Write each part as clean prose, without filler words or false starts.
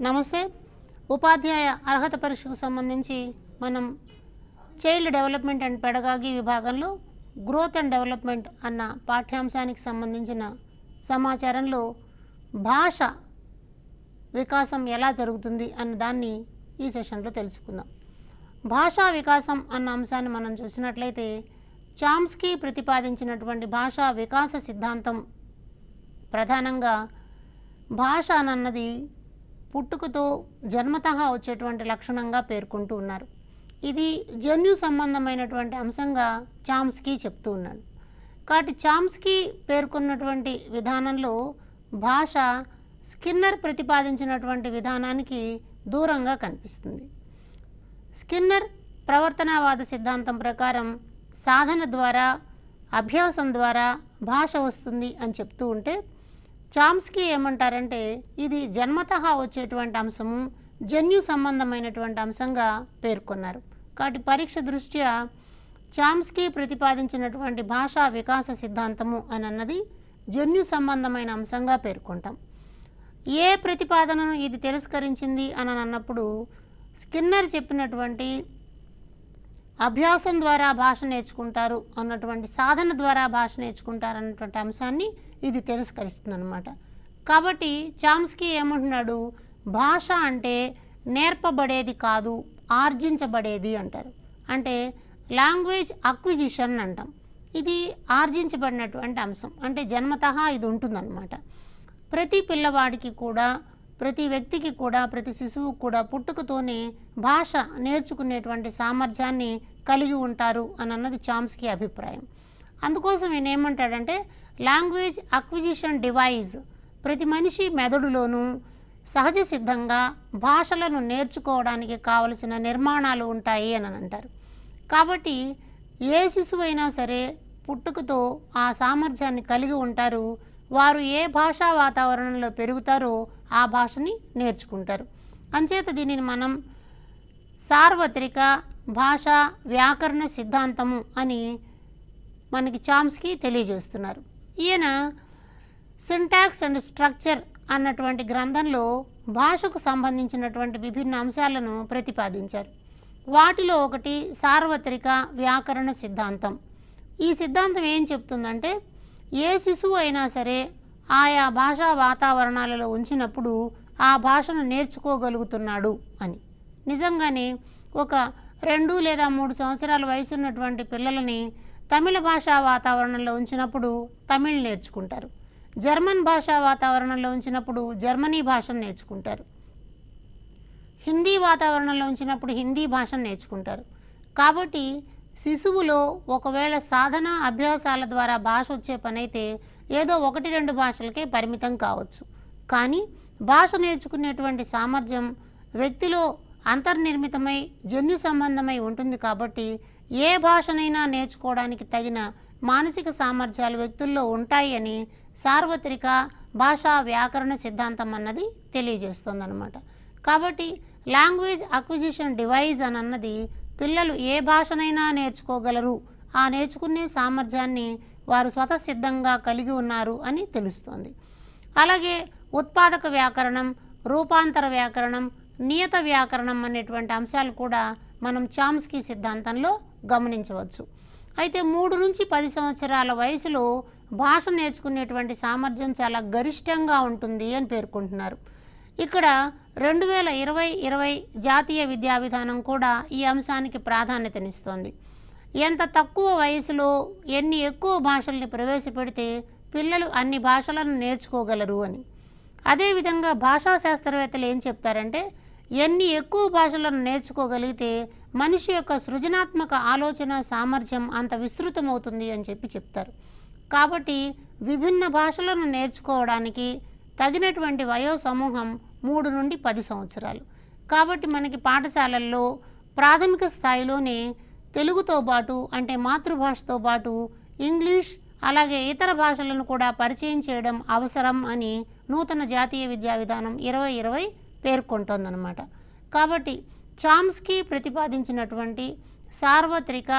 నమస్తే. ఉపాధ్యాయ అర్హత పరీక్షకు సంబంధించి మనం చైల్డ్ డెవలప్మెంట్ అండ్ పెడగాగి విభాగంలో గ్రోత్ అండ్ డెవలప్మెంట్ అన్న పాఠ్యాంశానికి సంబంధించిన సమాచారంలో భాష వికాసం ఎలా జరుగుతుంది అన్న దాన్ని ఈ సెషన్లో తెలుసుకుందాం. భాషా వికాసం అన్న అంశాన్ని మనం చూసినట్లయితే చామ్స్కీ ప్రతిపాదించినటువంటి భాషా వికాస సిద్ధాంతం ప్రధానంగా భాష అన్నది పుట్టుకతో జన్మతః వచ్చేటువంటి లక్షణంగా పేర్కొంటూ ఉన్నారు. ఇది జన్యు సంబంధమైనటువంటి అంశంగా చామ్స్కీ చెప్తూ ఉన్నాడు. కాబట్టి చామ్స్కీ పేర్కొన్నటువంటి విధానంలో భాష స్కిన్నర్ ప్రతిపాదించినటువంటి విధానానికి దూరంగా కనిపిస్తుంది. స్కిన్నర్ ప్రవర్తనవాద సిద్ధాంతం ప్రకారం సాధన ద్వారా అభ్యాసం ద్వారా భాష వస్తుంది అని చెప్తూ ఉంటే చామ్స్కీ ఏమంటారంటే ఇది జన్మతః వచ్చేటువంటి అంశము జన్యు సంబంధమైనటువంటి అంశంగా పేర్కొన్నారు. కాబట్టి పరీక్ష దృష్ట్యా చామ్స్కీ ప్రతిపాదించినటువంటి భాషా వికాస సిద్ధాంతము అని అన్నది జన్యు సంబంధమైన అంశంగా పేర్కొంటాం. ఏ ప్రతిపాదనను ఇది తిరస్కరించింది అని అన్నప్పుడు స్కిన్నర్ చెప్పినటువంటి అభ్యాసం ద్వారా భాష నేర్చుకుంటారు అన్నటువంటి సాధన ద్వారా భాష నేర్చుకుంటారు అన్నటువంటి అంశాన్ని ఇది తిరస్కరిస్తుంది అన్నమాట. కాబట్టి చామ్స్కీ ఏమంటున్నాడు, భాష అంటే నేర్పబడేది కాదు ఆర్జించబడేది అంటారు. అంటే లాంగ్వేజ్ అక్విజిషన్ అంటాం. ఇది ఆర్జించబడినటువంటి అంశం, అంటే జన్మతః ఇది ఉంటుందన్నమాట. ప్రతి పిల్లవాడికి కూడా ప్రతి వ్యక్తికి కూడా ప్రతి శిశువు కూడా పుట్టుకతోనే భాష నేర్చుకునేటువంటి సామర్థ్యాన్ని కలిగి ఉంటారు అని అన్నది చామ్స్కీ అభిప్రాయం. అందుకోసం ఈయన ఏమంటాడంటే లాంగ్వేజ్ అక్విజిషన్ డివైజ్ ప్రతి మనిషి మెదడులోనూ సహజ సిద్ధంగా భాషలను నేర్చుకోవడానికి కావలసిన నిర్మాణాలు ఉంటాయి అని అంటారు. కాబట్టి ఏ శిశువు అయినా సరే పుట్టుకతో ఆ సామర్థ్యాన్ని కలిగి ఉంటారు. వారు ఏ భాషా వాతావరణంలో పెరుగుతారో ఆ భాషని నేర్చుకుంటారు. అంచేత దీనిని మనం సార్వత్రిక భాషా వ్యాకరణ సిద్ధాంతము అని మనకి చామ్స్కీ తెలియజేస్తున్నారు. ఈయన సింటాక్స్ అండ్ స్ట్రక్చర్ అన్నటువంటి గ్రంథంలో భాషకు సంబంధించినటువంటి విభిన్న అంశాలను ప్రతిపాదించారు. వాటిలో ఒకటి సార్వత్రిక వ్యాకరణ సిద్ధాంతం. ఈ సిద్ధాంతం ఏం చెప్తుందంటే ఏ శిశువు అయినా సరే ఆయా భాషా వాతావరణాలలో ఉంచినప్పుడు ఆ భాషను నేర్చుకోగలుగుతున్నాడు అని. నిజంగానే ఒక 2 లేదా 3 సంవత్సరాల వయసు ఉన్నటువంటి పిల్లలని తమిళ భాషా వాతావరణంలో ఉంచినప్పుడు తమిళ్ నేర్చుకుంటారు. జర్మన్ భాషా వాతావరణంలో ఉంచినప్పుడు జర్మనీ భాషను నేర్చుకుంటారు. హిందీ వాతావరణంలో ఉంచినప్పుడు హిందీ భాషను నేర్చుకుంటారు. కాబట్టి శిశువులో ఒకవేళ సాధన అభ్యాసాల ద్వారా భాష వచ్చే పని అయితే ఏదో 1-2 భాషలకే పరిమితం కావచ్చు. కానీ భాష నేర్చుకునేటువంటి సామర్థ్యం వ్యక్తిలో అంతర్నిర్మితమై జన్యు సంబంధమై ఉంటుంది. కాబట్టి ఏ భాషనైనా నేర్చుకోవడానికి తగిన మానసిక సామర్థ్యాలు వ్యక్తుల్లో ఉంటాయి అని సార్వత్రిక భాషా వ్యాకరణ సిద్ధాంతం అన్నది తెలియజేస్తుందన్నమాట. కాబట్టి లాంగ్వేజ్ అక్విజిషన్ డివైజ్ అని అన్నది పిల్లలు ఏ భాషనైనా నేర్చుకోగలరు, ఆ నేర్చుకునే సామర్థ్యాన్ని వారు స్వతసిద్ధంగా కలిగి ఉన్నారు అని తెలుస్తోంది. అలాగే ఉత్పాదక వ్యాకరణం, రూపాంతర వ్యాకరణం, నియత వ్యాకరణం అనేటువంటి అంశాలు కూడా మనం చామ్స్కీ సిద్ధాంతంలో గమనించవచ్చు. అయితే 3 నుంచి 10 సంవత్సరాల వయసులో భాష నేర్చుకునేటువంటి సామర్థ్యం చాలా గరిష్టంగా ఉంటుంది అని పేర్కొంటున్నారు. ఇక్కడ 2020 జాతీయ విద్యా విధానం కూడా ఈ అంశానికి ప్రాధాన్యతనిస్తోంది. ఎంత తక్కువ వయసులో ఎన్ని ఎక్కువ భాషల్ని ప్రవేశపెడితే పిల్లలు అన్ని భాషలను నేర్చుకోగలరు అని. అదేవిధంగా భాషా శాస్త్రవేత్తలు ఏం చెప్తారంటే ఎన్ని ఎక్కువ భాషలను నేర్చుకోగలిగితే మనిషి యొక్క సృజనాత్మక ఆలోచన సామర్థ్యం అంత విస్తృతమవుతుంది అని చెప్తారు. కాబట్టి విభిన్న భాషలను నేర్చుకోవడానికి తగినటువంటి వయో సమూహం 3 నుండి 10 సంవత్సరాలు. కాబట్టి మనకి పాఠశాలల్లో ప్రాథమిక స్థాయిలోనే తెలుగుతో పాటు అంటే మాతృభాషతో పాటు ఇంగ్లీష్ అలాగే ఇతర భాషలను కూడా పరిచయం చేయడం అవసరం అని నూతన జాతీయ విద్యా విధానం 2020 పేర్కొంటోందన్నమాట. కాబట్టి చామ్స్కీ ప్రతిపాదించినటువంటి సార్వత్రిక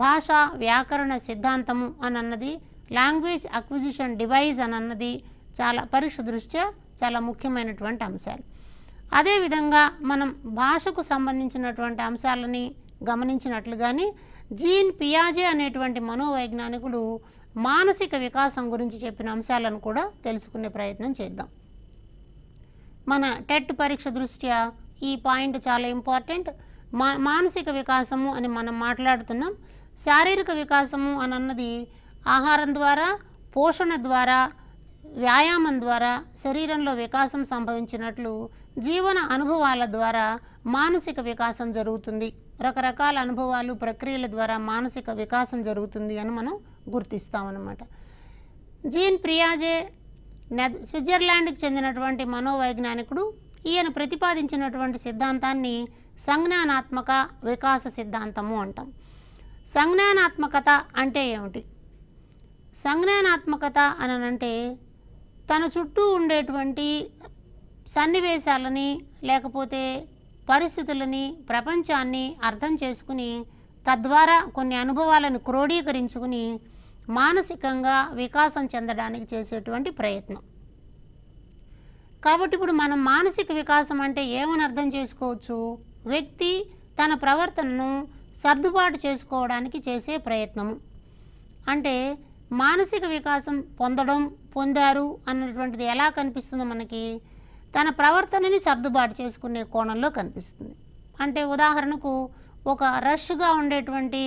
భాషా వ్యాకరణ సిద్ధాంతము అని అన్నది లాంగ్వేజ్ అక్విజిషన్ డివైజ్ అని అన్నది చాలా పరీక్ష దృష్ట్యా చాలా ముఖ్యమైనటువంటి అంశాలు. అదేవిధంగా మనం భాషకు సంబంధించినటువంటి అంశాలని గమనించినట్లుగానే జీన్ పియాజే అనేటువంటి మనోవైజ్ఞానికుడు మానసిక వికాసం గురించి చెప్పిన అంశాలను కూడా తెలుసుకునే ప్రయత్నం చేద్దాం. మన టెట్ పరీక్ష దృష్ట్యా ఈ పాయింట్ చాలా ఇంపార్టెంట్. మానసిక వికాసము అని మనం మాట్లాడుతున్నాం. శారీరక వికాసము అని అన్నది ఆహారం ద్వారా, పోషణ ద్వారా, వ్యాయామం ద్వారా శరీరంలో వికాసం సంభవించినట్లు జీవన అనుభవాల ద్వారా మానసిక వికాసం జరుగుతుంది. రకరకాల అనుభవాలు, ప్రక్రియల ద్వారా మానసిక వికాసం జరుగుతుంది అని మనం గుర్తిస్తామన్నమాట. జీన్ పియాజే స్విట్జర్లాండ్కి చెందినటువంటి మనోవైజ్ఞానికుడు. ఈయన ప్రతిపాదించినటువంటి సిద్ధాంతాన్ని సంజ్ఞానాత్మక వికాస సిద్ధాంతము అంటాం. సంజ్ఞానాత్మకత అంటే ఏమిటి? సంజ్ఞానాత్మకత అనంటే తన చుట్టూ ఉండేటువంటి సన్నివేశాలని, లేకపోతే పరిస్థితులని, ప్రపంచాన్ని అర్థం చేసుకుని తద్వారా కొన్ని అనుభవాలను క్రోడీకరించుకుని మానసికంగా వికాసం చెందడానికి చేసేటువంటి ప్రయత్నం. కాబట్టి ఇప్పుడు మనం మానసిక వికాసం అంటే ఏమని అర్థం చేసుకోవచ్చు? వ్యక్తి తన ప్రవర్తనను సర్దుబాటు చేసుకోవడానికి చేసే ప్రయత్నము. అంటే మానసిక వికాసం పొందారు అన్నటువంటిది ఎలా కనిపిస్తుందో మనకి తన ప్రవర్తనని సర్దుబాటు చేసుకునే కోణంలో కనిపిస్తుంది. అంటే ఉదాహరణకు ఒక రష్గా ఉండేటువంటి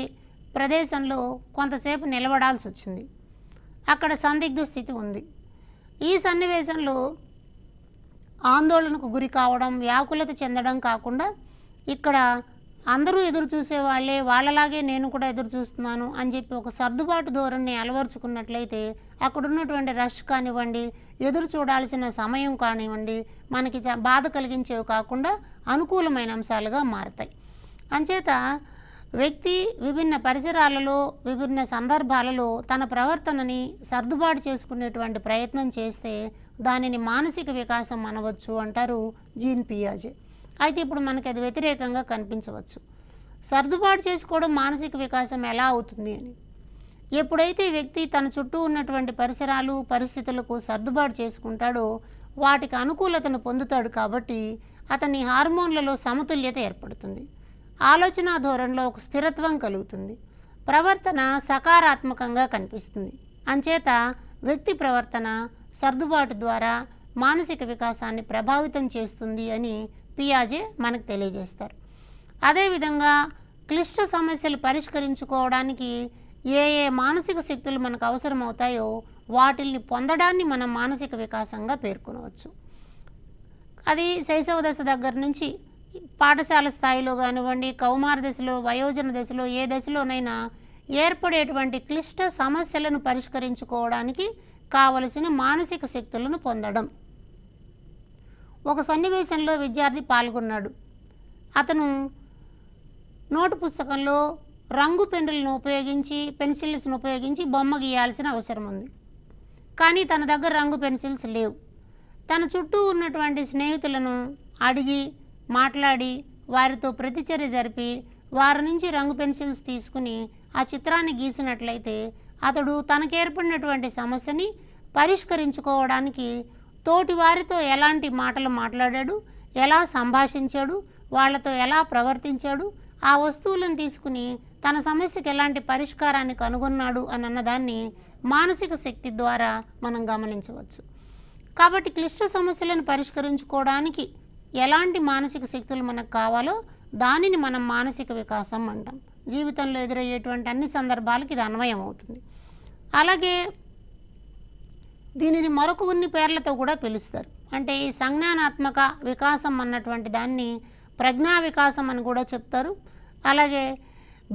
ప్రదేశంలో కొంతసేపు నిలబడాల్సి వచ్చింది. అక్కడ సందిగ్ధ స్థితి ఉంది. ఈ సన్నివేశంలో ఆందోళనకు గురి కావడం, వ్యాకులత చెందడం కాకుండా ఇక్కడ అందరూ ఎదురు చూసేవాళ్లే, వాళ్ళలాగే నేను కూడా ఎదురు చూస్తున్నాను అని చెప్పి ఒక సర్దుబాటు ధోరణిని అలవరుచుకున్నట్లయితే అక్కడ ఉన్నటువంటి రష్ కానివ్వండి, ఎదురు చూడాల్సిన సమయం కానివ్వండి, మనకి బాధ కలిగించేవి కాకుండా అనుకూలమైన అంశాలుగా మారతాయి. అంచేత వ్యక్తి విభిన్న పరిసరాలలో, విభిన్న సందర్భాలలో తన ప్రవర్తనని సర్దుబాటు చేసుకునేటువంటి ప్రయత్నం చేస్తే దానిని మానసిక వికాసం అనవచ్చు అంటారు జీన్ పియాజే. అయితే ఇప్పుడు మనకి అది వ్యతిరేకంగా కనిపించవచ్చు. సర్దుబాటు చేసుకోవడం మానసిక వికాసం ఎలా అవుతుంది అని. ఎప్పుడైతే వ్యక్తి తన చుట్టూ ఉన్నటువంటి పరిసరాలు, పరిస్థితులకు సర్దుబాటు చేసుకుంటాడో వాటికి అనుకూలతను పొందుతాడు. కాబట్టి అతని హార్మోన్లలో సమతుల్యత ఏర్పడుతుంది. ఆలోచన ధోరణిలో ఒక స్థిరత్వం కలుగుతుంది. ప్రవర్తన సకారాత్మకంగా కనిపిస్తుంది. అంచేత వ్యక్తి ప్రవర్తన సర్దుబాటు ద్వారా మానసిక వికాసాన్ని ప్రభావితం చేస్తుంది అని పియాజే మనకు తెలియజేస్తారు. అదేవిధంగా క్లిష్ట సమస్యలు పరిష్కరించుకోవడానికి ఏ మానసిక శక్తులు మనకు అవసరమవుతాయో వాటిల్ని పొందడాన్ని మనం మానసిక వికాసంగా పేర్కొనవచ్చు. అది శైశవ దశ దగ్గర నుంచి పాఠశాల స్థాయిలో కానివ్వండి, కౌమార దశలో, వయోజన దశలో, ఏ దశలోనైనా ఏర్పడేటువంటి క్లిష్ట సమస్యలను పరిష్కరించుకోవడానికి కావలసిన మానసిక శక్తులను పొందడం. ఒక సన్నివేశంలో విద్యార్థి పాల్గొన్నాడు. అతను నోటు పుస్తకంలో రంగు పెన్నులను ఉపయోగించి, పెన్సిల్స్ను ఉపయోగించి బొమ్మ గీయాల్సిన అవసరం ఉంది. కానీ తన దగ్గర రంగు పెన్సిల్స్ లేవు. తన చుట్టూ ఉన్నటువంటి స్నేహితులను అడిగి, మాట్లాడి, వారితో ప్రతిచర్య జరిపి, వారి నుంచి రంగు పెన్సిల్స్ తీసుకుని ఆ చిత్రాన్ని గీసినట్లయితే అతడు తనకు ఏర్పడినటువంటి సమస్యని పరిష్కరించుకోవడానికి తోటి వారితో ఎలాంటి మాటలు మాట్లాడాడు, ఎలా సంభాషించాడు, వాళ్ళతో ఎలా ప్రవర్తించాడు, ఆ వస్తువులను తీసుకుని తన సమస్యకి ఎలాంటి పరిష్కారాన్ని కనుగొన్నాడు అని అన్నదాన్ని మానసిక శక్తి ద్వారా మనం గమనించవచ్చు. కాబట్టి క్లిష్ట సమస్యలను పరిష్కరించుకోవడానికి ఎలాంటి మానసిక శక్తులు మనకు కావాలో దానిని మనం మానసిక వికాసం అంటాం. జీవితంలో ఎదురయ్యేటువంటి అన్ని సందర్భాలకు ఇది అన్వయం అవుతుంది. అలాగే దీనిని మరొక కొన్ని పేర్లతో కూడా పిలుస్తారు. అంటే ఈ సంజ్ఞానాత్మక వికాసం అన్నటువంటి దాన్ని ప్రజ్ఞా వికాసం అని కూడా చెప్తారు. అలాగే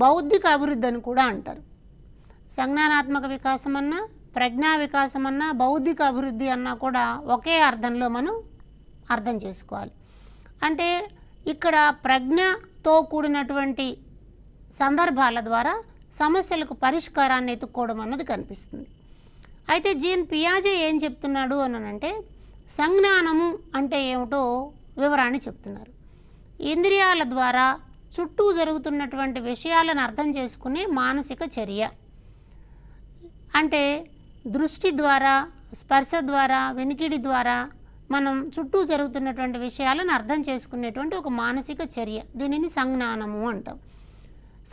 బౌద్ధిక అభివృద్ధి అని కూడా అంటారు. సంజ్ఞానాత్మక వికాసం అన్నా, ప్రజ్ఞా వికాసం అన్నా, బౌద్ధిక అభివృద్ధి అన్నా కూడా ఒకే అర్థంలో మనం అర్థం చేసుకోవాలి. అంటే ఇక్కడ ప్రజ్ఞతో కూడినటువంటి సందర్భాల ద్వారా సమస్యలకు పరిష్కారాన్ని ఎత్తుక్కోవడం అన్నది కనిపిస్తుంది. అయితే జీన్ పియాజే ఏం చెప్తున్నాడు అనంటే సంజ్ఞానము అంటే ఏమిటో వివరాన్ని చెప్తున్నారు. ఇంద్రియాల ద్వారా చుట్టూ జరుగుతున్నటువంటి విషయాలను అర్థం చేసుకునే మానసిక చర్య. అంటే దృష్టి ద్వారా, స్పర్శ ద్వారా, వినికిడి ద్వారా, మనం చుట్టూ జరుగుతున్నటువంటి విషయాలను అర్థం చేసుకునేటువంటి ఒక మానసిక చర్య. దీనిని సంజ్ఞానము అంటాం.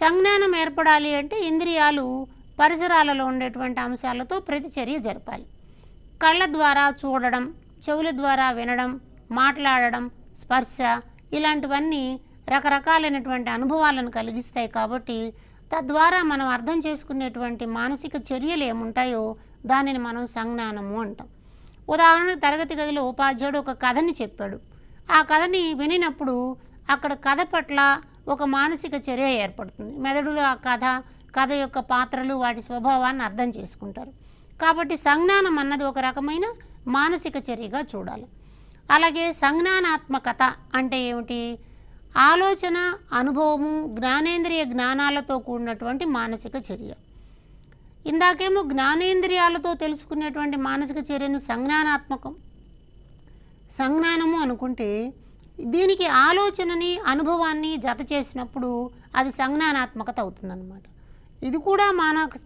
సంజ్ఞానం ఏర్పడాలి అంటే ఇంద్రియాలు పరిసరాలలో ఉండేటువంటి అంశాలతో ప్రతిచర్య జరపాలి. కళ్ళ ద్వారా చూడడం, చెవుల ద్వారా వినడం, మాట్లాడడం, స్పర్శ ఇలాంటివన్నీ రకరకాలైనటువంటి అనుభవాలను కలిగిస్తాయి. కాబట్టి తద్వారా మనం అర్థం చేసుకునేటువంటి మానసిక చర్యలు ఏముంటాయో దానిని మనం సంజ్ఞానము అంటాం. ఉదాహరణకు తరగతి గదిలో ఉపాధ్యాయుడు ఒక కథని చెప్పాడు. ఆ కథని వినినప్పుడు అక్కడ కథ పట్ల ఒక మానసిక చర్య ఏర్పడుతుంది. మెదడులో ఆ కథ యొక్క పాత్రలు వాటి స్వభావాన్ని అర్థం చేసుకుంటారు. కాబట్టి సంజ్ఞానం అన్నది ఒక రకమైన మానసిక చర్యగా చూడాలి. అలాగే సంజ్ఞానాత్మకత అంటే ఏమిటి? ఆలోచన, అనుభవము, జ్ఞానేంద్రియ జ్ఞానాలతో కూడినటువంటి మానసిక చర్య. ఇందాకేమో జ్ఞానేంద్రియాలతో తెలుసుకునేటువంటి మానసిక చర్యని సంజ్ఞానము అనుకుంటే, దీనికి ఆలోచనని, అనుభవాన్ని జత చేసినప్పుడు అది సంజ్ఞానాత్మకత అవుతుందన్నమాట. ఇది కూడా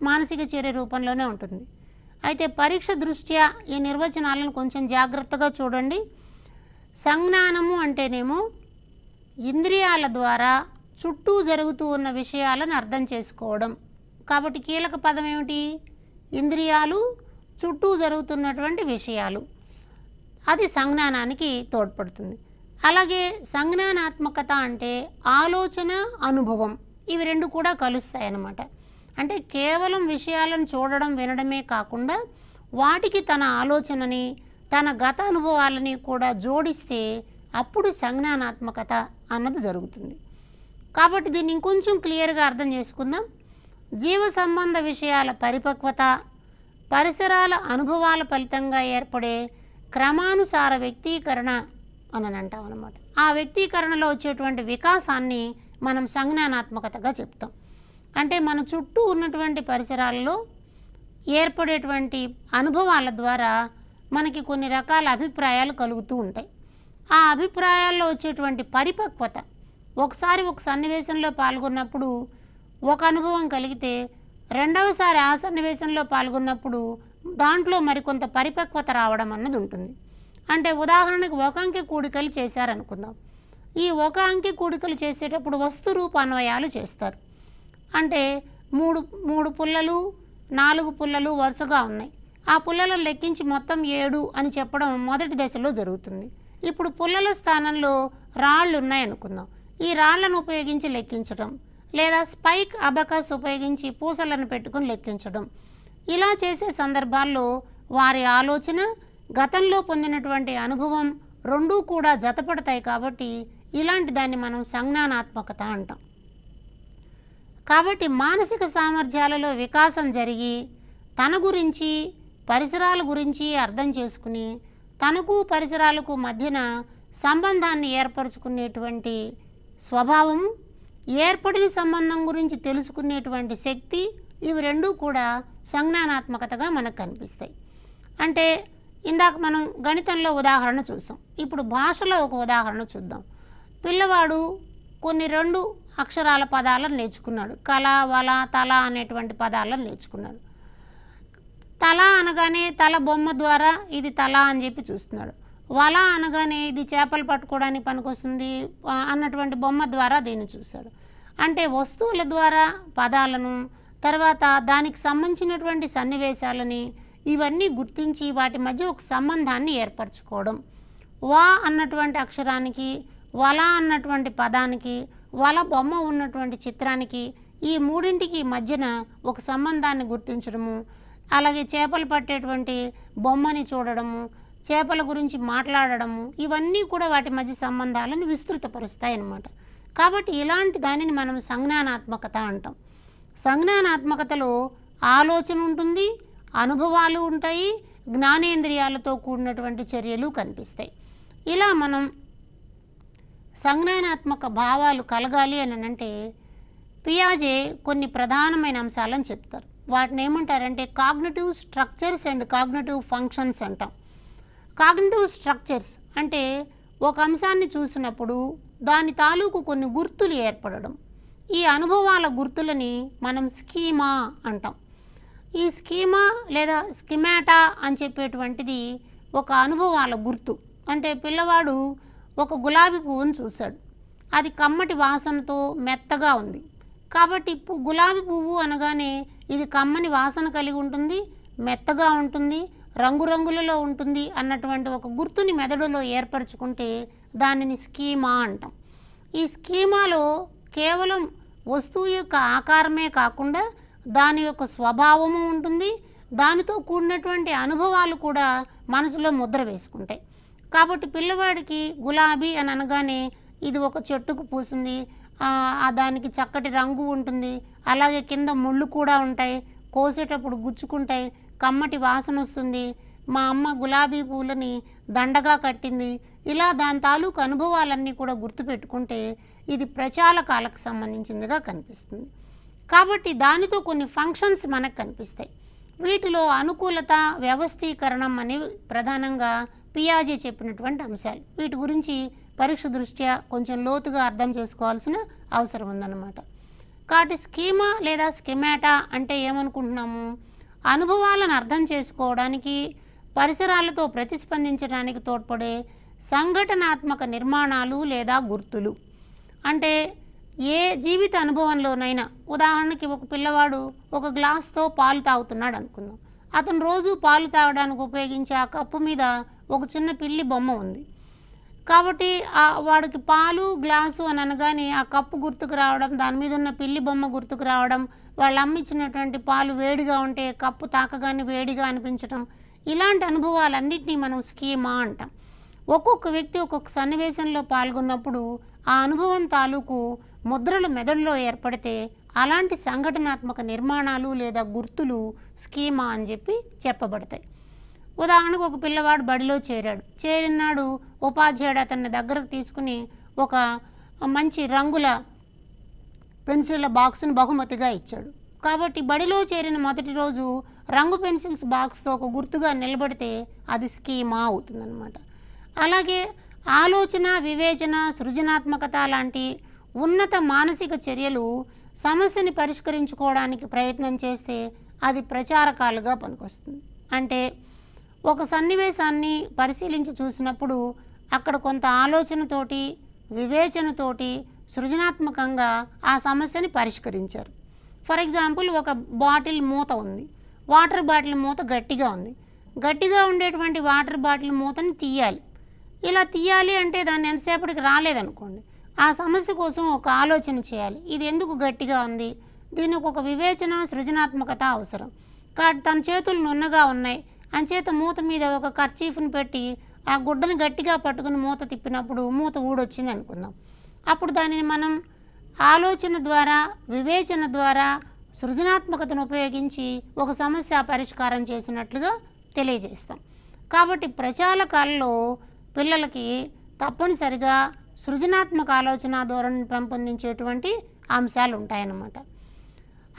మానసిక చర్య రూపంలోనే ఉంటుంది. అయితే పరీక్ష దృష్ట్యా ఈ నిర్వచనాలను కొంచెం జాగ్రత్తగా చూడండి. సంజ్ఞానము అంటేనేమో ఇంద్రియాల ద్వారా చుట్టూ జరుగుతూ ఉన్న విషయాలను అర్థం చేసుకోవడం. కాబట్టి కీలక పదం ఏమిటి? ఇంద్రియాలు, చుట్టూ జరుగుతున్నటువంటి విషయాలు. అది సంజ్ఞానానికి తోడ్పడుతుంది. అలాగే సంజ్ఞానాత్మకత అంటే ఆలోచన, అనుభవం ఇవి రెండు కూడా కలుస్తాయి అన్నమాట. అంటే కేవలం విషయాలను చూడడం, వినడమే కాకుండా వాటికి తన ఆలోచనని, తన గత అనుభవాలని కూడా జోడిస్తే అప్పుడు సంజ్ఞానాత్మకత అన్నది జరుగుతుంది. కాబట్టి దీన్ని ఇంకొంచెం క్లియర్గా అర్థం చేసుకుందాం. జీవ సంబంధ విషయాల పరిపక్వత, పరిసరాల అనుభవాల ఫలితంగా ఏర్పడే క్రమానుసార వ్యక్తీకరణ అని అంటాం అన్నమాట. ఆ వ్యక్తీకరణలో వచ్చేటువంటి వికాసాన్ని మనం సంజ్ఞానాత్మకతగా చెప్తాం. అంటే మన చుట్టూ ఉన్నటువంటి పరిసరాలలో ఏర్పడేటువంటి అనుభవాల ద్వారా మనకి కొన్ని రకాల అభిప్రాయాలు కలుగుతూ ఉంటాయి. ఆ అభిప్రాయాల్లో వచ్చేటువంటి పరిపక్వత, ఒకసారి ఒక సన్నివేశంలో పాల్గొన్నప్పుడు ఒక అనుభవం కలిగితే రెండవసారి ఆ సన్నివేశంలో పాల్గొన్నప్పుడు దాంట్లో మరికొంత పరిపక్వత రావడం అన్నది ఉంటుంది. అంటే ఉదాహరణకు ఒక అంకె కూడికలు చేశారనుకుందాం. ఈ ఒక అంకె కూడికలు చేసేటప్పుడు వస్తు రూప అన్వయాలు చేస్తారు. అంటే మూడు పుల్లలు, 4 పుల్లలు వరుసగా ఉన్నాయి. ఆ పుల్లలను లెక్కించి మొత్తం 7 అని చెప్పడం మొదటి దశలో జరుగుతుంది. ఇప్పుడు పుల్లల స్థానంలో రాళ్ళు ఉన్నాయనుకుందాం. ఈ రాళ్లను ఉపయోగించి లెక్కించడం, లేదా స్పైక్ అబకస్ ఉపయోగించి పూసలను పెట్టుకుని లెక్కించడం, ఇలా చేసే సందర్భాల్లో వారి ఆలోచన, గతంలో పొందినటువంటి అనుభవం రెండూ కూడా జతపడతాయి. కాబట్టి ఇలాంటి దాన్ని మనం సంజ్ఞానాత్మకత అంటాం. కాబట్టి మానసిక సామర్థ్యాలలో వికాసం జరిగి తన గురించి, పరిసరాల గురించి అర్థం చేసుకుని తనకు పరిసరాలకు మధ్యన సంబంధాన్ని ఏర్పరచుకునేటువంటి స్వభావం, ఏర్పడిన సంబంధం గురించి తెలుసుకునేటువంటి శక్తి, ఇవి రెండూ కూడా సంజ్ఞానాత్మకతగా మనకు కనిపిస్తాయి. అంటే ఇందాక మనం గణితంలో ఉదాహరణ చూసాం. ఇప్పుడు భాషలో ఒక ఉదాహరణ చూద్దాం. పిల్లవాడు కొన్ని 2 అక్షరాల పదాలను నేర్చుకున్నాడు. కల, వల, తల అనేటువంటి పదాలను నేర్చుకున్నాడు. తల అనగానే తల బొమ్మ ద్వారా ఇది తల అని చెప్పి చూస్తున్నాడు. వల అనగానే ఇది చేపలు పట్టుకోవడానికి పనికొస్తుంది అన్నటువంటి బొమ్మ ద్వారా దీన్ని చూశాడు. అంటే వస్తువుల ద్వారా పదాలను, తర్వాత దానికి సంబంధించినటువంటి సన్నివేశాలని ఇవన్నీ గుర్తించి వాటి మధ్య ఒక సంబంధాన్ని ఏర్పరచుకోవడం. వా అన్నటువంటి అక్షరానికి, వల అన్నటువంటి పదానికి, వల బొమ్మ ఉన్నటువంటి చిత్రానికి, ఈ మూడింటికి మధ్యన ఒక సంబంధాన్ని గుర్తించడము, అలాగే చేపలు పట్టేటువంటి బొమ్మని చూడడము, చేపల గురించి మాట్లాడడము, ఇవన్నీ కూడా వాటి మధ్య సంబంధాలను విస్తృతపరుస్తాయి అన్నమాట. కాబట్టి ఇలాంటి దానిని మనం సంజ్ఞానాత్మకత అంటాం. సంజ్ఞానాత్మకతలో ఆలోచన ఉంటుంది, అనుభవాలు ఉంటాయి, జ్ఞానేంద్రియాలతో కూడినటువంటి చర్యలు కనిపిస్తాయి. ఇలా మనం సంజ్ఞానాత్మక భావాలు కలగాలి అని అంటే పియాజే కొన్ని ప్రధానమైన అంశాలను చెప్తారు. వాటిని ఏమంటారంటే cognitive structures and cognitive functions అంటాం. కాగ్నిటివ్ స్ట్రక్చర్స్ అంటే ఒక అంశాన్ని చూసినప్పుడు దాని తాలూకు కొన్ని గుర్తులు ఏర్పడడం. ఈ అనుభవాల గుర్తులని మనం స్కీమా అంటాం. ఈ స్కీమా లేదా స్కిమాటా అని చెప్పేటువంటిది ఒక అనుభవాల గుర్తు. అంటే పిల్లవాడు ఒక గులాబీ పువ్వును చూశాడు. అది కమ్మటి వాసనతో మెత్తగా ఉంది. కాబట్టి గులాబీ పువ్వు అనగానే ఇది కమ్మని వాసన కలిగి ఉంటుంది, మెత్తగా ఉంటుంది, రంగురంగులలో ఉంటుంది అన్నటువంటి ఒక గుర్తుని మెదడులో ఏర్పరచుకుంటే దానిని స్కీమా అంటాం. ఈ స్కీమాలో కేవలం వస్తువు యొక్క ఆకారమే కాకుండా దాని యొక్క స్వభావము ఉంటుంది, దానితో కూడినటువంటి అనుభవాలు కూడా మనసులో ముద్ర వేసుకుంటాయి. కాబట్టి పిల్లవాడికి గులాబీ అని అనగానే ఇది ఒక చెట్టుకు పూసింది, దానికి చక్కటి రంగు ఉంటుంది, అలాగే కింద ముళ్ళు కూడా ఉంటాయి, కోసేటప్పుడు గుచ్చుకుంటాయి, కమ్మటి వాసన వస్తుంది, మా అమ్మ గులాబీ పూలని దండగా కట్టింది, ఇలా దాని తాలూకు అనుభవాలన్నీ కూడా గుర్తుపెట్టుకుంటే ఇది ప్రచాలకాలకు సంబంధించిందిగా కనిపిస్తుంది. కాబట్టి దానితో కొన్ని ఫంక్షన్స్ మనకు కనిపిస్తాయి. వీటిలో అనుకూలత, వ్యవస్థీకరణం అనేవి ప్రధానంగా పియాజే చెప్పినటువంటి అంశాలు. వీటి గురించి పరీక్ష దృష్ట్యా కొంచెం లోతుగా అర్థం చేసుకోవాల్సిన అవసరం ఉందన్నమాట. కాబట్టి స్కీమా లేదా స్కిమాటా అంటే ఏమనుకుంటున్నాము? అనుభవాలను అర్థం చేసుకోవడానికి, పరిసరాలతో ప్రతిస్పందించడానికి తోడ్పడే సంఘటనాత్మక నిర్మాణాలు లేదా గుర్తులు. అంటే ఏ జీవిత అనుభవంలోనైనా, ఉదాహరణకి ఒక పిల్లవాడు ఒక గ్లాస్తో పాలు తాగుతున్నాడు అనుకుందాం. అతను రోజు పాలు తాగడానికి ఉపయోగించే ఆ కప్పు మీద ఒక చిన్న పిల్లి బొమ్మ ఉంది. కాబట్టి వాడికి పాలు గ్లాసు అని అనగానే ఆ కప్పు గుర్తుకు రావడం, దాని మీద ఉన్న పిల్లి బొమ్మ గుర్తుకు రావడం, వాళ్ళు అమ్మించినటువంటి పాలు వేడిగా ఉంటే కప్పు తాకగానే వేడిగా అనిపించడం, ఇలాంటి అనుభవాలన్నింటినీ మనం స్కీమా అంటాం. ఒక్కొక్క వ్యక్తి ఒక్కొక్క సన్నివేశంలో పాల్గొన్నప్పుడు ఆ అనుభవం తాలూకు ముద్రలు మెదడులో ఏర్పడితే అలాంటి సంఘటనాత్మక నిర్మాణాలు లేదా గుర్తులు స్కీమా అని చెప్పబడతాయి. ఉదాహరణకు ఒక పిల్లవాడు బడిలో చేరినాడు, ఉపాధ్యాయుడు అతన్ని దగ్గరకు తీసుకుని ఒక మంచి రంగుల పెన్సిళ్ళ బాక్స్ని బహుమతిగా ఇచ్చాడు. కాబట్టి బడిలో చేరిన మొదటి రోజు రంగు పెన్సిల్స్ బాక్స్తో ఒక గుర్తుగా నిలబడితే అది స్కీమా అవుతుందన్నమాట. అలాగే ఆలోచన, వివేచన, సృజనాత్మకత లాంటి ఉన్నత మానసిక చర్యలు సమస్యని పరిష్కరించుకోవడానికి ప్రయత్నం చేస్తే అది ప్రచారకాలుగా పనికొస్తుంది. అంటే ఒక సన్నివేశాన్ని పరిశీలించి చూసినప్పుడు అక్కడ కొంత ఆలోచనతోటి, వివేచనతోటి, సృజనాత్మకంగా ఆ సమస్యని పరిష్కరించారు. ఫర్ ఎగ్జాంపుల్, ఒక బాటిల్ మూత ఉంది, వాటర్ బాటిల్ మూత గట్టిగా ఉంది. గట్టిగా ఉండేటువంటి వాటర్ బాటిల్ మూతని తీయాలి. ఇలా తీయాలి అంటే దాన్ని ఎంతసేపటికి రాలేదనుకోండి, ఆ సమస్య కోసం ఒక ఆలోచన చేయాలి. ఇది ఎందుకు గట్టిగా ఉంది, దీనికి ఒక వివేచన, సృజనాత్మకత అవసరం. కాబట్టి తన చేతులు నున్నగా ఉన్నాయి, అంచేత మూత మీద ఒక కర్చీఫ్ని పెట్టి ఆ గుడ్డను గట్టిగా పట్టుకుని మూత తిప్పినప్పుడు మూత ఊడొచ్చింది అనుకుందాం. అప్పుడు దానిని మనం ఆలోచన ద్వారా, వివేచన ద్వారా, సృజనాత్మకతను ఉపయోగించి ఒక సమస్య పరిష్కారం చేసినట్లుగా తెలియజేస్తాం. కాబట్టి ప్రచాలకాల్లో పిల్లలకి తప్పనిసరిగా సృజనాత్మక ఆలోచన ధోరణిని పెంపొందించేటువంటి అంశాలు ఉంటాయన్నమాట.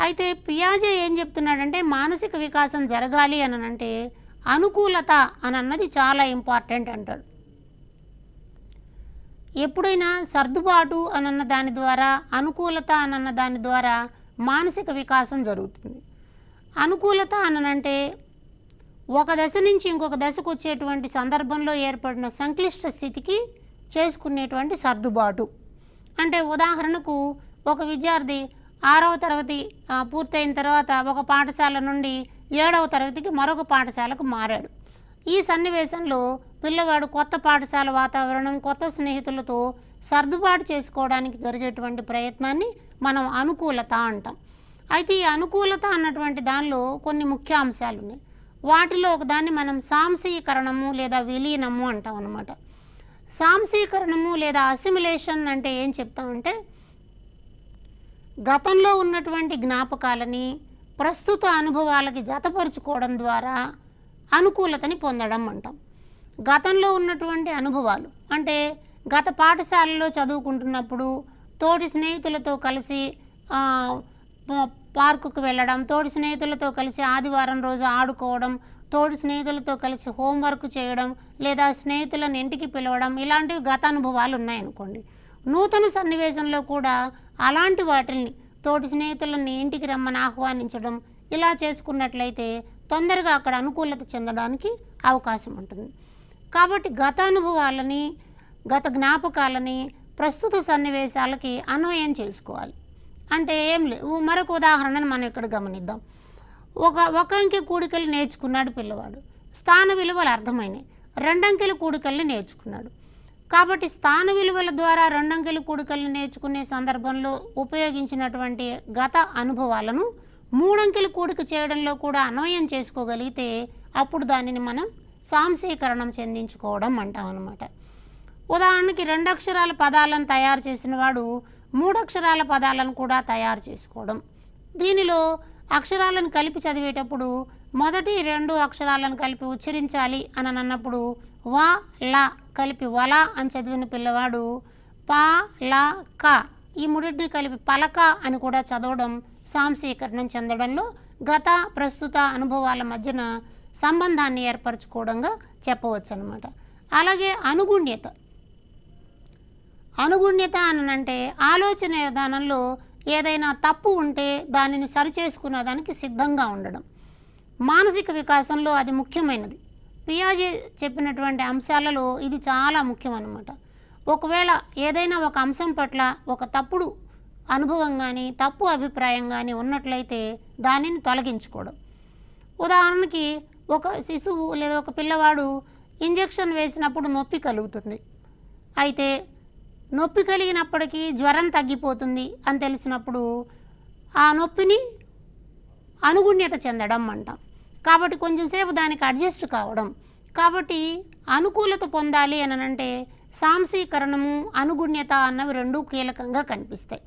అయితే పియాజే ఏం చెప్తున్నాడంటే, మానసిక వికాసం జరగాలి అని అంటే అనుకూలత అని అన్నది చాలా ఇంపార్టెంట్ అంటాడు. ఎప్పుడైనా సర్దుబాటు అనన్న దాని ద్వారా, అనుకూలత అనన్న దాని ద్వారా మానసిక వికాసం జరుగుతుంది. అనుకూలత అనంటే ఒక దశ నుంచి ఇంకొక దశకు వచ్చేటువంటి సందర్భంలో ఏర్పడిన సంక్లిష్ట స్థితికి చేసుకునేటువంటి సర్దుబాటు. అంటే ఉదాహరణకు ఒక విద్యార్థి 6వ తరగతి పూర్తయిన తర్వాత ఒక పాఠశాల నుండి 7వ తరగతికి మరొక పాఠశాలకు మారాడు. ఈ సన్నివేశంలో పిల్లవాడు కొత్త పాఠశాల వాతావరణం, కొత్త స్నేహితులతో సర్దుబాటు చేసుకోవడానికి జరిగేటువంటి ప్రయత్నాన్ని మనం అనుకూలత అంటాం. అయితే ఈ అనుకూలత అన్నటువంటి దానిలో కొన్ని ముఖ్య అంశాలు ఉన్నాయి. వాటిలో ఒకదాన్ని మనం సాంశీకరణము లేదా విలీనము అంటాం అన్నమాట. సాంశీకరణము లేదా అసిమిలేషన్ అంటే ఏం చెప్తామంటే, గతంలో ఉన్నటువంటి జ్ఞాపకాలని ప్రస్తుత అనుభవాలకి జతపరుచుకోవడం ద్వారా అనుకూలతని పొందడం అంటాం. గతంలో ఉన్నటువంటి అనుభవాలు అంటే గత పాఠశాలలో చదువుకుంటున్నప్పుడు తోటి స్నేహితులతో కలిసి పార్కుకు వెళ్ళడం, తోటి స్నేహితులతో కలిసి ఆదివారం రోజు ఆడుకోవడం, తోటి స్నేహితులతో కలిసి హోంవర్క్ చేయడం, లేదా స్నేహితులను ఇంటికి పిలవడం, ఇలాంటివి గత అనుభవాలు ఉన్నాయనుకోండి. నూతన సన్నివేశంలో కూడా అలాంటి వాటిని, తోటి స్నేహితులని ఇంటికి రమ్మని ఆహ్వానించడం, ఇలా చేసుకున్నట్లయితే తొందరగా అక్కడ అనుకూలత చెందడానికి అవకాశం ఉంటుంది. కాబట్టి గత అనుభవాలని, గత జ్ఞాపకాలని ప్రస్తుత సన్నివేశాలకి అన్వయం చేసుకోవాలి. అంటే ఏం లేదు, మరొక ఉదాహరణను మనం ఇక్కడ గమనిద్దాం. ఒక అంకె కూడికలు నేర్చుకున్నాడు పిల్లవాడు. స్థాన విలువలు అర్థమైనాయి. 2 అంకెల కూడికల్ని నేర్చుకున్నాడు. కాబట్టి స్థాన విలువల ద్వారా 2 అంకెల కూడికల్ని నేర్చుకునే సందర్భంలో ఉపయోగించినటువంటి గత అనుభవాలను 3 అంకెల కూడిక చేయడంలో కూడా అన్వయం చేసుకోగలిగితే అప్పుడు దానిని మనం సాంశీకరణం చెందించుకోవడం అంటాం అన్నమాట. ఉదాహరణకి 2 అక్షరాల పదాలను తయారు చేసిన వాడు 3 అక్షరాల పదాలను కూడా తయారు చేసుకోవడం. దీనిలో అక్షరాలను కలిపి చదివేటప్పుడు మొదటి 2 అక్షరాలను కలిపి ఉచ్చరించాలి అని అన్నప్పుడు వా లా కలిపి వలా అని చదివిన పిల్లవాడు పా లా క ఈ మూడింటిని కలిపి పలక అని కూడా చదవడం సాంశీకరణం చెందడంలో గత ప్రస్తుత అనుభవాల మధ్యన సంబంధాన్ని ఏర్పరచుకోవడంగా చెప్పవచ్చు అన్నమాట. అలాగే అనుగుణ్యత అనంటే ఆలోచన విధానంలో ఏదైనా తప్పు ఉంటే దానిని సరిచేసుకునే దానికి సిద్ధంగా ఉండడం. మానసిక వికాసంలో అది ముఖ్యమైనది. పియాజే చెప్పినటువంటి అంశాలలో ఇది చాలా ముఖ్యం అన్నమాట. ఒకవేళ ఏదైనా ఒక అంశం పట్ల ఒక తప్పుడు అనుభవం కానీ తప్పు అభిప్రాయం కానీ ఉన్నట్లయితే దానిని తొలగించుకోవడం. ఉదాహరణకి ఒక శిశువు లేదా ఒక పిల్లవాడు ఇంజెక్షన్ వేసినప్పుడు నొప్పి కలుగుతుంది. అయితే నొప్పి కలిగినప్పటికీ జ్వరం తగ్గిపోతుంది అని తెలిసినప్పుడు ఆ నొప్పిని అనుగుణ్యత చెందడం అంటాం. కాబట్టి కొంచెంసేపు దానికి అడ్జస్ట్ కావడం. కాబట్టి అనుకూలత పొందాలి అని అంటే సాంశీకరణము, అనుగుణ్యత అన్నవి రెండూ కీలకంగా కనిపిస్తాయి.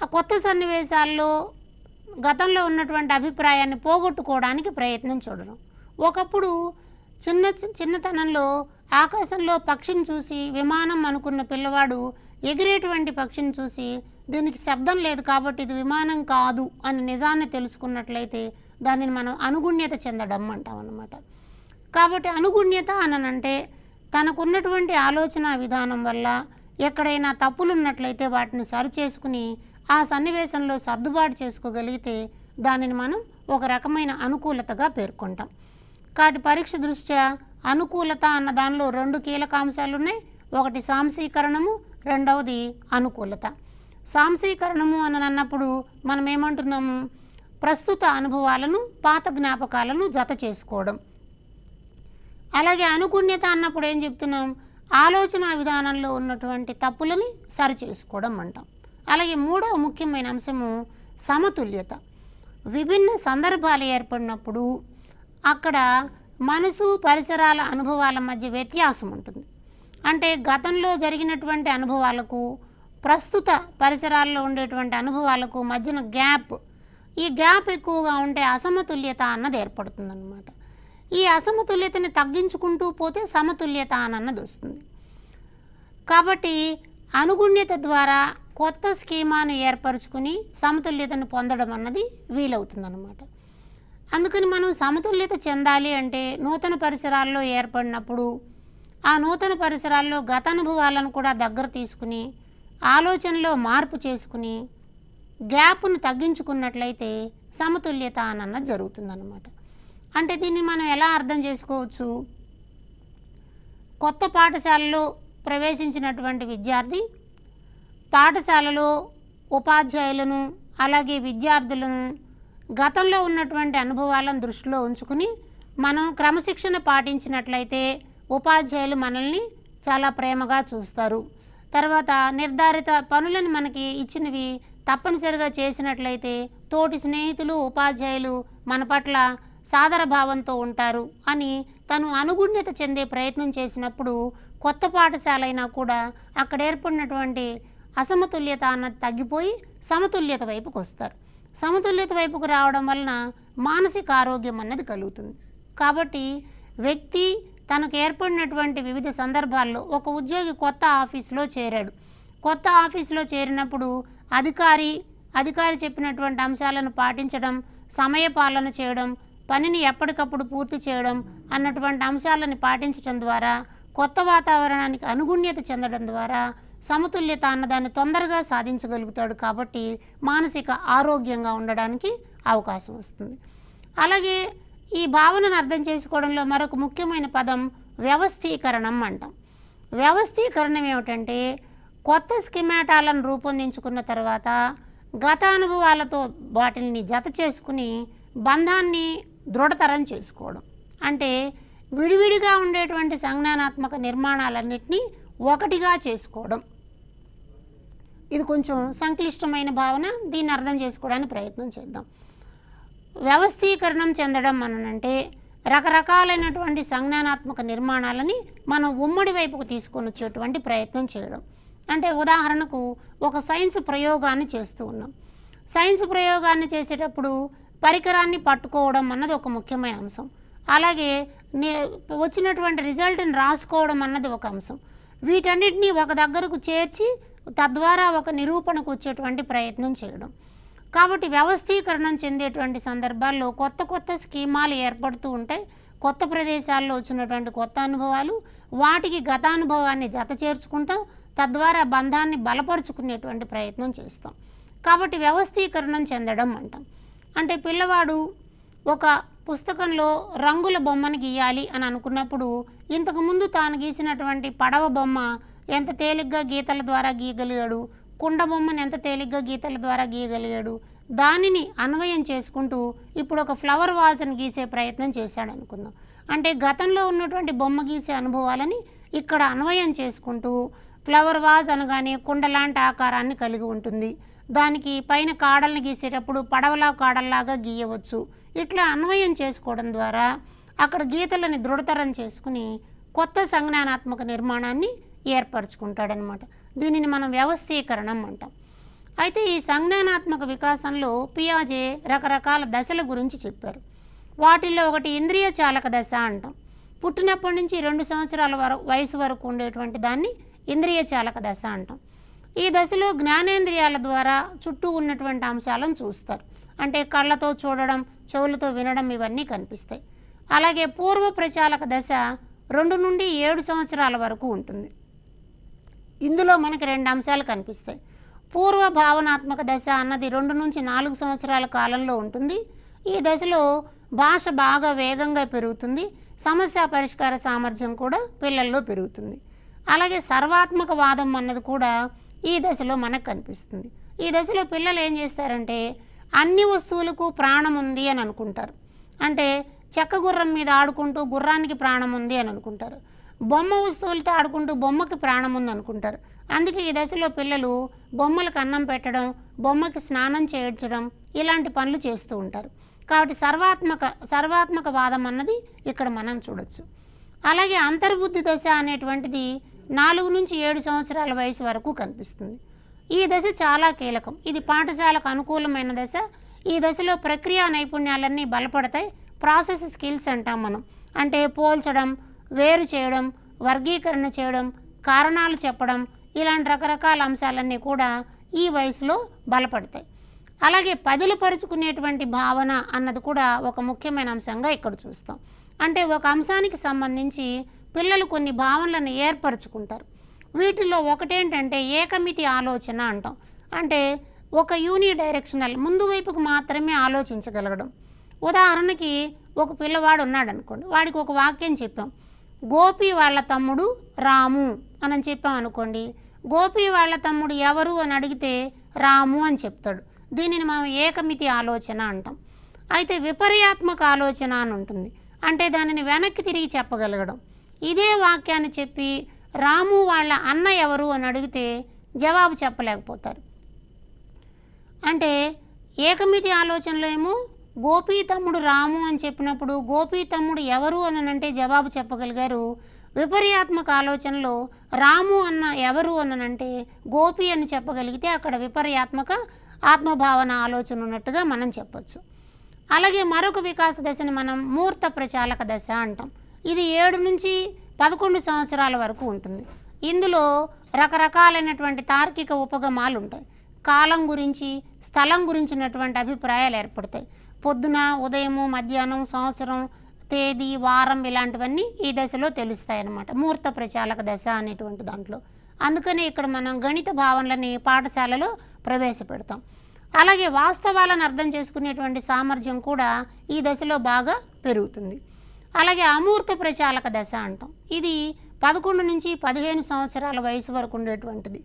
ఆ కొత్త సన్నివేశాల్లో గతంలో ఉన్నటువంటి అభిప్రాయాన్ని పోగొట్టుకోవడానికి ప్రయత్నం చూడడం. ఒకప్పుడు చిన్నతనంలో ఆకాశంలో పక్షిని చూసి విమానం అనుకున్న పిల్లవాడు ఎగిరేటువంటి పక్షిని చూసి దీనికి శబ్దం లేదు కాబట్టి ఇది విమానం కాదు అని నిజాన్ని తెలుసుకున్నట్లయితే దానిని మనం అనుగుణ్యత చెందడం అంటాం అన్నమాట. కాబట్టి అనుగుణ్యత అనంటే తనకున్నటువంటి ఆలోచన విధానం వల్ల ఎక్కడైనా తప్పులు ఉన్నట్లయితే వాటిని సరిచేసుకుని ఆ సన్నివేశంలో సర్దుబాటు చేసుకోగలిగితే దానిని మనం ఒక రకమైన అనుకూలతగా పేర్కొంటాం. కాబట్టి పరీక్ష దృష్ట్యా అనుకూలత అన్న దానిలో 2 కీలక అంశాలు ఉన్నాయి. ఒకటి సాంశీకరణము, రెండవది అనుకూలత. సాంశీకరణము అని అన్నప్పుడు మనం ఏమంటున్నాము, ప్రస్తుత అనుభవాలను పాత జ్ఞాపకాలను జత చేసుకోవడం. అలాగే అనుగుణ్యత అన్నప్పుడు ఏం చెప్తున్నాం, ఆలోచన విధానంలో ఉన్నటువంటి తప్పులని సరిచేసుకోవడం అంటాం. అలాగే మూడవ ముఖ్యమైన అంశము సమతుల్యత. విభిన్న సందర్భాలు ఏర్పడినప్పుడు అక్కడ మనసు పరిసరాల అనుభవాల మధ్య వ్యత్యాసం ఉంటుంది. అంటే గతంలో జరిగినటువంటి అనుభవాలకు ప్రస్తుత పరిసరాల్లో ఉండేటువంటి అనుభవాలకు మధ్యన గ్యాప్, ఈ గ్యాప్ ఎక్కువగా ఉంటే అసమతుల్యత అన్నది ఏర్పడుతుందన్నమాట. ఈ అసమతుల్యతని తగ్గించుకుంటూ పోతే సమతుల్యత అన్నది వస్తుంది. కాబట్టి అనుగుణ్యత ద్వారా కొత్త స్కీమాను ఏర్పరచుకుని సమతుల్యతను పొందడం అన్నది వీలవుతుందన్నమాట. అందుకని మనం సమతుల్యత చెందాలి అంటే నూతన పరిసరాల్లో ఏర్పడినప్పుడు ఆ నూతన పరిసరాల్లో గత అనుభవాలను కూడా దగ్గర తీసుకుని ఆలోచనలో మార్పు చేసుకుని గ్యాప్ను తగ్గించుకున్నట్లయితే సమతుల్యత అన్నది జరుగుతుందన్నమాట. అంటే దీన్ని మనం ఎలా అర్థం చేసుకోవచ్చు, కొత్త పాఠశాలలో ప్రవేశించినటువంటి విద్యార్థి పాఠశాలలో ఉపాధ్యాయులను అలాగే విద్యార్థులను గతంలో ఉన్నటువంటి అనుభవాలను దృష్టిలో ఉంచుకుని మనం క్రమశిక్షణ పాటించినట్లయితే ఉపాధ్యాయులు మనల్ని చాలా ప్రేమగా చూస్తారు. తర్వాత నిర్ధారిత పనులను మనకి ఇచ్చినవి తప్పనిసరిగా చేసినట్లయితే తోటి స్నేహితులు ఉపాధ్యాయులు మన పట్ల సాదర భావంతో ఉంటారు అని తను అనుగుణ్యత చెందే ప్రయత్నం చేసినప్పుడు కొత్త పాఠశాల అయినా కూడా అక్కడ ఏర్పడినటువంటి అసమతుల్యత అన్నది తగ్గిపోయి సమతుల్యత వైపుకు వస్తారు. సమతుల్యత వైపుకు రావడం వలన మానసిక ఆరోగ్యం అన్నది కలుగుతుంది. కాబట్టి వ్యక్తి తనకు ఏర్పడినటువంటి వివిధ సందర్భాల్లో ఒక ఉద్యోగి కొత్త ఆఫీసులో చేరాడు. కొత్త ఆఫీసులో చేరినప్పుడు అధికారి చెప్పినటువంటి అంశాలను పాటించడం, సమయపాలన చేయడం, పనిని ఎప్పటికప్పుడు పూర్తి చేయడం అన్నటువంటి అంశాలను పాటించడం ద్వారా కొత్త వాతావరణానికి అనుగుణ్యత చెందడం ద్వారా సమతుల్యత అన్నదాన్ని తొందరగా సాధించగలుగుతాడు. కాబట్టి మానసిక ఆరోగ్యంగా ఉండడానికి అవకాశం వస్తుంది. అలాగే ఈ భావనను అర్థం చేసుకోవడంలో మరొక ముఖ్యమైన పదం వ్యవస్థీకరణం అంటాం. వ్యవస్థీకరణం ఏమిటంటే కొత్త స్కిమాటాలను రూపొందించుకున్న తర్వాత గత అనుభవాలతో వాటిని జత చేసుకుని బంధాన్ని దృఢతరం చేసుకోవడం. అంటే విడివిడిగా ఉండేటువంటి సంజ్ఞానాత్మక నిర్మాణాలన్నింటినీ ఒకటిగా చేసుకోవడం. ఇది కొంచెం సంక్లిష్టమైన భావన, దీన్ని అర్థం చేసుకోవడానికి ప్రయత్నం చేద్దాం. వ్యవస్థీకరణం చెందడం అనంటే రకరకాలైనటువంటి సంజ్ఞానాత్మక నిర్మాణాలని మనం ఉమ్మడి వైపుకు తీసుకొని వచ్చేటువంటి ప్రయత్నం చేయడం. అంటే ఉదాహరణకు ఒక సైన్స్ ప్రయోగాన్ని చేస్తూ ఉన్నాం. సైన్స్ ప్రయోగాన్ని చేసేటప్పుడు పరికరాన్ని పట్టుకోవడం అన్నది ఒక ముఖ్యమైన అంశం. అలాగే వచ్చినటువంటి రిజల్ట్ని రాసుకోవడం అన్నది ఒక అంశం. వీటన్నిటినీ ఒక దగ్గరకు చేర్చి తద్వారా ఒక నిరూపణకు వచ్చేటువంటి ప్రయత్నం చేయడం. కాబట్టి వ్యవస్థీకరణం చెందేటువంటి సందర్భాల్లో కొత్త కొత్త స్కీమాలు ఏర్పడుతూ ఉంటాయి. కొత్త ప్రదేశాల్లో వచ్చినటువంటి కొత్త అనుభవాలు, వాటికి గత అనుభవాన్ని జత చేర్చుకుంటాం, తద్వారా బంధాన్ని బలపరుచుకునేటువంటి ప్రయత్నం చేస్తాం. కాబట్టి వ్యవస్థీకరణం చెందడం అంటాం. అంటే పిల్లవాడు ఒక పుస్తకంలో రంగుల బొమ్మను గీయాలి అని అనుకున్నప్పుడు ఇంతకుముందు తాను గీసినటువంటి పడవ బొమ్మ ఎంత తేలిగ్గా గీతల ద్వారా గీయగలిగాడు, కుండ బొమ్మను ఎంత తేలిగ్గా గీతల ద్వారా గీయగలిగాడు, దానిని అన్వయం చేసుకుంటూ ఇప్పుడు ఒక ఫ్లవర్ వాజ్ని గీసే ప్రయత్నం చేశాడు అనుకుందాం. అంటే గతంలో ఉన్నటువంటి బొమ్మ గీసే అనుభవాలని ఇక్కడ అన్వయం చేసుకుంటూ ఫ్లవర్ వాజ్ అనగానే కుండ లాంటి ఆకారాన్ని కలిగి ఉంటుంది. దానికి పైన కాడల్ని గీసేటప్పుడు పడవలా కాడల్లాగా గీయవచ్చు. ఇట్లా అన్వయం చేసుకోవడం ద్వారా అక్కడ గీతలని దృఢతరం చేసుకుని కొత్త సంజ్ఞానాత్మక నిర్మాణాన్ని ఏర్పరచుకుంటాడనమాట. దీనిని మనం వ్యవస్థీకరణం అంటాం. అయితే ఈ సంజ్ఞానాత్మక వికాసంలో పియాజే రకరకాల దశల గురించి చెప్పారు. వాటిల్లో ఒకటి ఇంద్రియ చాలక దశ అంటాం. పుట్టినప్పటి నుంచి 2 సంవత్సరాల వయసు వరకు ఉండేటువంటి దాన్ని ఇంద్రియ చాలక దశ అంటాం. ఈ దశలో జ్ఞానేంద్రియాల ద్వారా చుట్టూ ఉన్నటువంటి అంశాలను చూస్తారు. అంటే కళ్ళతో చూడడం, చెవులతో వినడం ఇవన్నీ కనిపిస్తాయి. అలాగే పూర్వ ప్రచాలక దశ 2 నుండి 7 సంవత్సరాల వరకు ఉంటుంది. ఇందులో మనకి 2 అంశాలు కనిపిస్తాయి. పూర్వ భావనాత్మక దశ అన్నది 2 నుంచి 4 సంవత్సరాల కాలంలో ఉంటుంది. ఈ దశలో భాష బాగా వేగంగా పెరుగుతుంది. సమస్య పరిష్కార సామర్థ్యం కూడా పిల్లల్లో పెరుగుతుంది. అలాగే సర్వాత్మక వాదం అన్నది కూడా ఈ దశలో మనకు కనిపిస్తుంది. ఈ దశలో పిల్లలు ఏం చేస్తారంటే అన్ని వస్తువులకు ప్రాణం ఉంది అని అనుకుంటారు. అంటే చెక్క గుర్రం మీద ఆడుకుంటూ గుర్రానికి ప్రాణం ఉంది అని అనుకుంటారు. బొమ్మ వస్తువులతో ఆడుకుంటూ బొమ్మకి ప్రాణం ఉంది అనుకుంటారు. అందుకే ఈ దశలో పిల్లలు బొమ్మలకు అన్నం పెట్టడం, బొమ్మకి స్నానం చేయించడం ఇలాంటి పనులు చేస్తూ ఉంటారు. కాబట్టి సర్వాత్మక వాదం అన్నది ఇక్కడ మనం చూడొచ్చు. అలాగే అంతర్బుద్ధి దశ అనేటువంటిది 4 నుంచి 7 సంవత్సరాల వయసు వరకు కనిపిస్తుంది. ఈ దశ చాలా కీలకం. ఇది పాఠశాలకు అనుకూలమైన దశ. ఈ దశలో ప్రక్రియా నైపుణ్యాలన్నీ బలపడతాయి. ప్రాసెస్ స్కిల్స్ అంటాం మనం. అంటే పోల్చడం, వేరు చేయడం, వర్గీకరణ చేయడం, కారణాలు చెప్పడం ఇలాంటి రకరకాల అంశాలన్నీ కూడా ఈ వయసులో బలపడతాయి. అలాగే పదిలపరుచుకునేటువంటి భావన అన్నది కూడా ఒక ముఖ్యమైన అంశంగా ఇక్కడ చూస్తాం. అంటే ఒక అంశానికి సంబంధించి పిల్లలు కొన్ని భావనలను ఏర్పరచుకుంటారు. వీటిల్లో ఒకటేంటంటే ఏకమితి ఆలోచన అంటాం. అంటే ఒక యూనిడైరెక్షనల్ ముందు వైపుకు మాత్రమే ఆలోచించగలగడం. ఉదాహరణకి ఒక పిల్లవాడు ఉన్నాడు అనుకోండి, వాడికి ఒక వాక్యం చెప్పాం, గోపి వాళ్ళ తమ్ముడు రాము అని చెప్పాం అనుకోండి. గోపి వాళ్ళ తమ్ముడు ఎవరు అని అడిగితే రాము అని చెప్తాడు. దీనిని మనం ఏకమితి ఆలోచన అంటాం. అయితే విపర్యాత్మక ఆలోచన అని ఉంటుంది. అంటే దానిని వెనక్కి తిరిగి చెప్పగలగడం. ఇదే వాక్యాన్ని చెప్పి రాము వాళ్ళ అన్న ఎవరు అని అడిగితే జవాబు చెప్పలేకపోతారు. అంటే ఏకమితి ఆలోచనలో ఏమో గోపి తమ్ముడు రాము అని చెప్పినప్పుడు గోపి తమ్ముడు ఎవరు అని అంటే జవాబు చెప్పగలిగారు. విపర్యాత్మక ఆలోచనలో రాము అన్న ఎవరు అని అంటే గోపి అని చెప్పగలిగితే అక్కడ విపర్యాత్మక ఆత్మభావన ఆలోచన ఉన్నట్టుగా మనం చెప్పచ్చు. అలాగే మరొక వికాస దశని మనం మూర్త ప్రచాలక దశ అంటాం. ఇది 7 నుంచి 11 సంవత్సరాల వరకు ఉంటుంది. ఇందులో రకరకాలైనటువంటి తార్కిక ఉపగమాలు ఉంటాయి. కాలం గురించి, స్థలం గురించినటువంటి అభిప్రాయాలు ఏర్పడతాయి. పొద్దున, ఉదయము, మధ్యాహ్నం, సంవత్సరం, తేదీ, వారం ఇలాంటివన్నీ ఈ దశలో తెలుస్తాయి అన్నమాట. మూర్త ప్రచాలక దశ అనేటువంటి దాంట్లో. అందుకని ఇక్కడ మనం గణిత భావనలని పాఠశాలలో ప్రవేశపెడతాం. అలాగే వాస్తవాలను అర్థం చేసుకునేటువంటి సామర్థ్యం కూడా ఈ దశలో బాగా పెరుగుతుంది. అలాగే అమూర్త ప్రచాలక దశ అంటాం. ఇది 11 నుంచి 15 సంవత్సరాల వయసు వరకు ఉండేటువంటిది.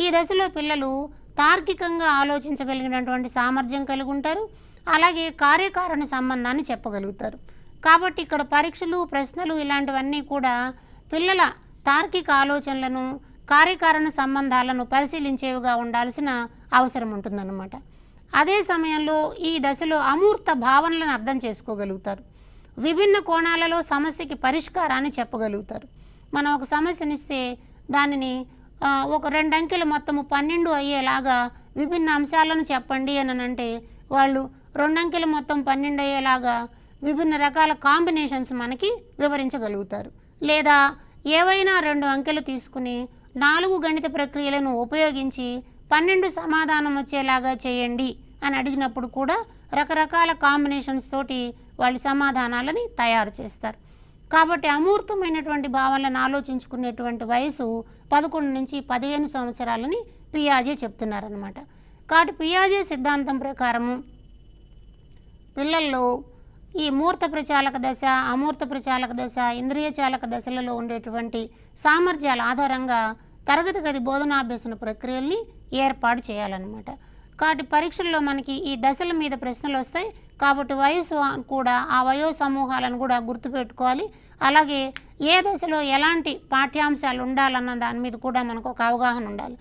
ఈ దశలో పిల్లలు తార్కికంగా ఆలోచించగలిగినటువంటి సామర్థ్యం కలిగి ఉంటారు. అలాగే కార్యకారణ సంబంధాన్ని చెప్పగలుగుతారు. కాబట్టి ఇక్కడ పరీక్షలు, ప్రశ్నలు ఇలాంటివన్నీ కూడా పిల్లల తార్కిక ఆలోచనలను, కార్యకారణ సంబంధాలను పరిశీలించేవిగా ఉండాల్సిన అవసరం ఉంటుందన్నమాట. అదే సమయంలో ఈ దశలో అమూర్త భావనలను అర్థం చేసుకోగలుగుతారు. విభిన్న కోణాలలో సమస్యకి పరిష్కారాన్ని చెప్పగలుగుతారు. మనం ఒక సమస్యనిస్తే దానిని ఒక 2 అంకెలు మొత్తము 12 అయ్యేలాగా విభిన్న అంశాలను చెప్పండి అని అంటే వాళ్ళు 2 అంకెలు మొత్తం 12 అయ్యేలాగా విభిన్న రకాల కాంబినేషన్స్ మనకి వివరించగలుగుతారు. లేదా ఏవైనా 2 అంకెలు తీసుకుని 4 గణిత ప్రక్రియలను ఉపయోగించి 12 సమాధానం వచ్చేలాగా చేయండి అని అడిగినప్పుడు కూడా రకరకాల కాంబినేషన్స్ తోటి వాళ్ళు సమాధానాలని తయారు చేస్తారు. కాబట్టి అమూర్తమైనటువంటి భావనలను ఆలోచించుకునేటువంటి వయసు 11 నుంచి 15 సంవత్సరాలని పియాజే చెప్తున్నారనమాట. కాబట్టి పియాజే సిద్ధాంతం ప్రకారము పిల్లల్లో ఈ మూర్త ప్రచాలక దశ, అమూర్త ప్రచాలక దశ, ఇంద్రియ చాలక దశలలో ఉండేటువంటి సామర్థ్యాల ఆధారంగా తరగతి గది బోధనాభ్యసన ప్రక్రియల్ని ఏర్పాటు చేయాలన్నమాట. కాబట్టి పరీక్షల్లో మనకి ఈ దశల మీద ప్రశ్నలు వస్తాయి. కాబట్టి వయసు కూడా ఆ వయో సమూహాలను కూడా గుర్తుపెట్టుకోవాలి. అలాగే ఏ దశలో ఎలాంటి పాఠ్యాంశాలు ఉండాలన్న దాని మీద కూడా మనకు ఒక అవగాహన ఉండాలి.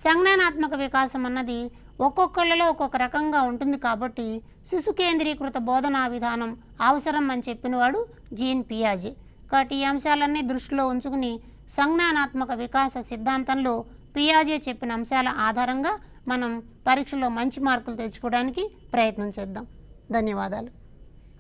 సంజ్ఞానాత్మక వికాసం అన్నది ఒక్కొక్కళ్ళలో ఒక్కొక్క రకంగా ఉంటుంది. కాబట్టి శిశు కేంద్రీకృత బోధనా విధానం అవసరం అని చెప్పినవాడు జీన్ పియాజే. కాబట్టి ఈ అంశాలన్నీ దృష్టిలో ఉంచుకుని సంజ్ఞానాత్మక వికాస సిద్ధాంతంలో పియాజే చెప్పిన అంశాల ఆధారంగా మనం పరీక్షలో మంచి మార్కులు తెచ్చుకోవడానికి ప్రయత్నం చేద్దాం. ధన్యవాదాలు.